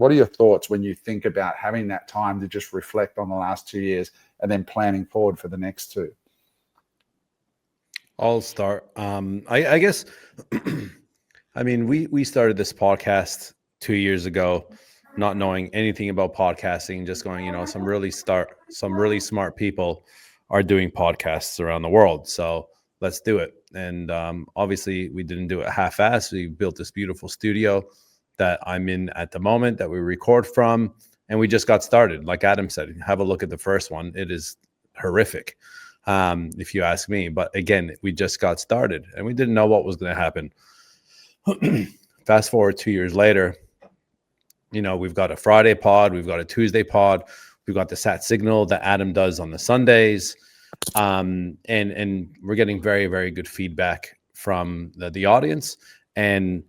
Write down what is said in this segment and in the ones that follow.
what are your thoughts when you think about having that time to just reflect on the last 2 years and then planning forward for the next two? I'll start. I guess, I mean, we started this podcast 2 years ago, not knowing anything about podcasting, just going, some really smart people are doing podcasts around the world. So let's do it. And obviously we didn't do it half-assed. We built this beautiful studio that I'm in at the moment that we record from. And we just got started. Like Adam said, have a look at the first one. It is horrific, if you ask me. But again, we just got started and we didn't know what was going to happen. Fast forward 2 years later, we've got a Friday pod, we've got a Tuesday pod, we've got the Sat Signal that Adam does on the Sundays, and we're getting very, very good feedback from the audience, and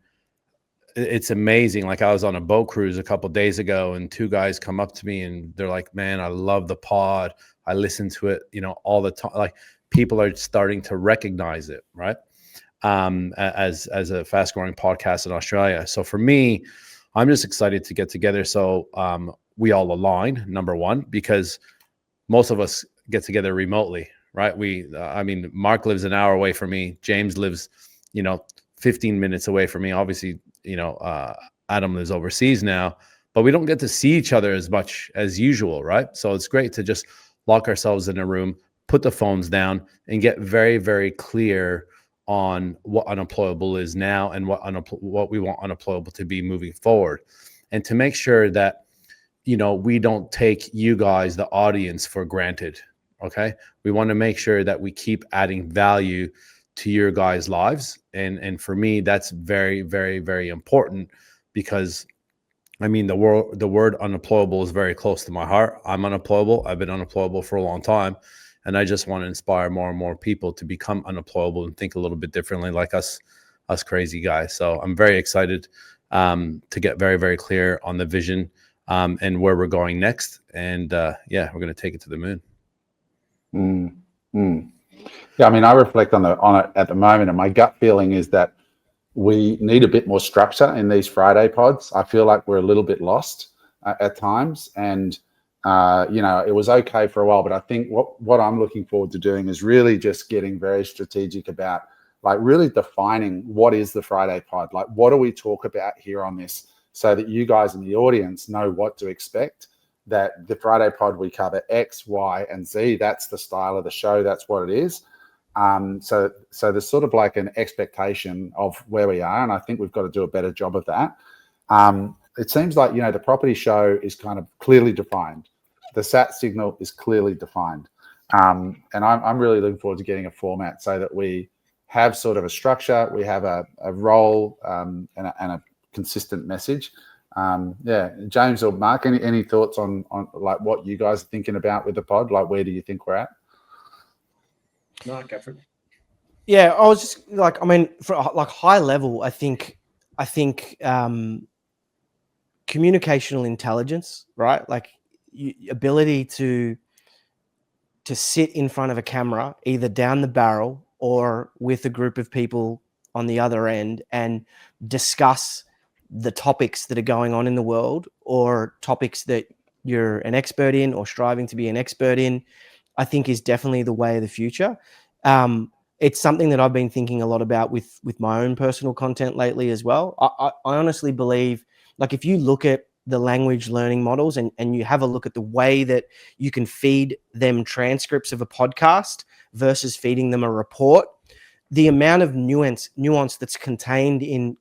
it's amazing. Like, I was on a boat cruise a couple of days ago, and two guys come up to me and they're like, "Man, I love the pod. I listen to it, all the time." Like, people are starting to recognize it, right? As a fast growing podcast in Australia. So for me, I'm just excited to get together. So we all align, number one, because most of us get together remotely, right? Mark lives an hour away from me. James lives, 15 minutes away from me. Obviously, Adam lives overseas now, but we don't get to see each other as much as usual, right? So it's great to just lock ourselves in a room, put the phones down, and get very, very clear on what Unemployable is now and what we want Unemployable to be moving forward, and to make sure that we don't take you guys, the audience, for granted. Okay, we want to make sure that we keep adding value to your guys' lives, and for me, that's very, very, very important, because the word unemployable is very close to my heart. I'm unemployable. I've been unemployable for a long time. And I just want to inspire more and more people to become unemployable and think a little bit differently, like us crazy guys. So I'm very excited to get very, very clear on the vision and where we're going next. And we're going to take it to the moon. Yeah, I reflect on it at the moment, and my gut feeling is that we need a bit more structure in these Friday pods. I feel like we're a little bit lost at times, and it was okay for a while, but I think what I'm looking forward to doing is really just getting very strategic about, like, really defining what is the Friday pod. Like, what do we talk about here on this, so that you guys in the audience know what to expect, that the Friday pod, we cover X, Y, and Z. That's the style of the show. That's what it is. So there's sort of like an expectation of where we are, and I think we've got to do a better job of that. It seems like, the property show is kind of clearly defined. The Sat Signal is clearly defined. And I'm really looking forward to getting a format so that we have sort of a structure, we have a role, and a consistent message. James or Mark, any thoughts on like what you guys are thinking about with the pod? Like, where do you think we're at? No, go for it. Yeah, I was just like, for like high level, I think communicational intelligence, right? Like, ability to sit in front of a camera, either down the barrel or with a group of people on the other end, and discuss the topics that are going on in the world, or topics that you're an expert in or striving to be an expert in, I think is definitely the way of the future. It's something that I've been thinking a lot about with my own personal content lately as well. I honestly believe, like, if you look at the language learning models and you have a look at the way that you can feed them transcripts of a podcast versus feeding them a report, the amount of nuance that's contained in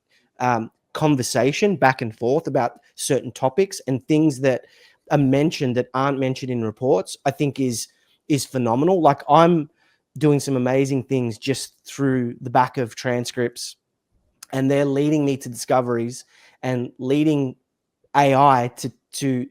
conversation back and forth about certain topics and things that are mentioned that aren't mentioned in reports, I think is phenomenal. Like, I'm doing some amazing things just through the back of transcripts, and they're leading me to discoveries and leading AI to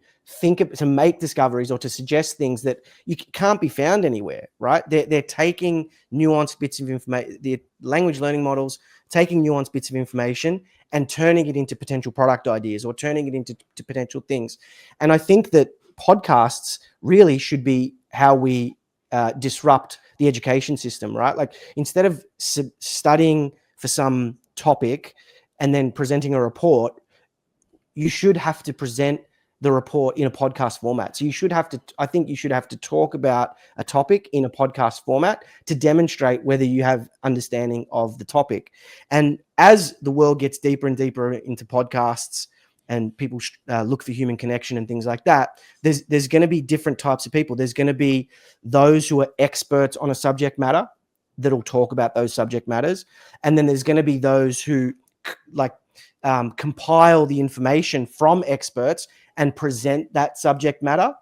make discoveries or to suggest things that you can't be found anywhere, right? They're taking nuanced bits of information, the language learning models taking nuanced bits of information and turning it into potential product ideas or turning it into potential things. And I think that podcasts really should be how we disrupt the education system, right? Like, instead of studying for some topic and then presenting a report, you should have to present the report in a podcast format. So I think you should have to talk about a topic in a podcast format to demonstrate whether you have understanding of the topic. And as the world gets deeper and deeper into podcasts and people look for human connection and things like that, there's going to be different types of people. There's going to be those who are experts on a subject matter that'll talk about those subject matters. And then there's going to be those who compile the information from experts and present that subject matter,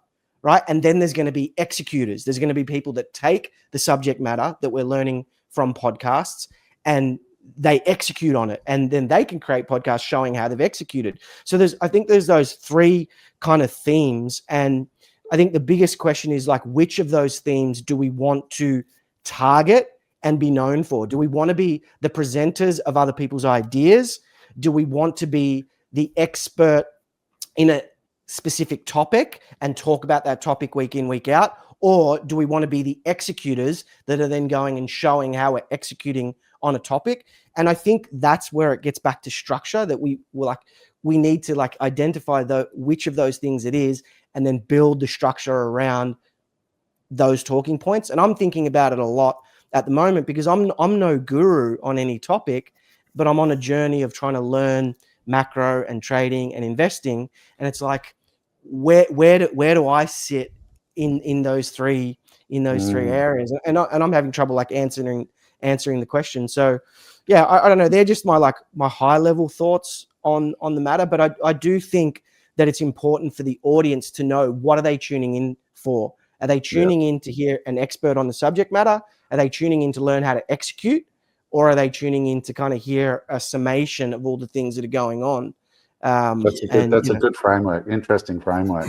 right? And then there's going to be executors. There's going to be people that take the subject matter that we're learning from podcasts and they execute on it. And then they can create podcasts showing how they've executed. So I think there's those three kind of themes. And I think the biggest question is like, which of those themes do we want to target and be known for? Do we want to be the presenters of other people's ideas? Do we want to be the expert in a specific topic and talk about that topic week in, week out? Or do we want to be the executors that are then going and showing how we're executing on a topic? And I think that's where it gets back to structure, that we need to identify which of those things it is and then build the structure around those talking points. And I'm thinking about it a lot at the moment because I'm no guru on any topic, but I'm on a journey of trying to learn macro and trading and investing. And it's like, where do I sit in those three areas? And I'm having trouble answering the question. So yeah, I don't know. They're just my high level thoughts on the matter. But I do think that it's important for the audience to know, what are they tuning in for? Are they tuning in to hear an expert on the subject matter? Are they tuning in to learn how to execute? Or are they tuning in to kind of hear a summation of all the things that are going on? That's a good framework. Interesting framework.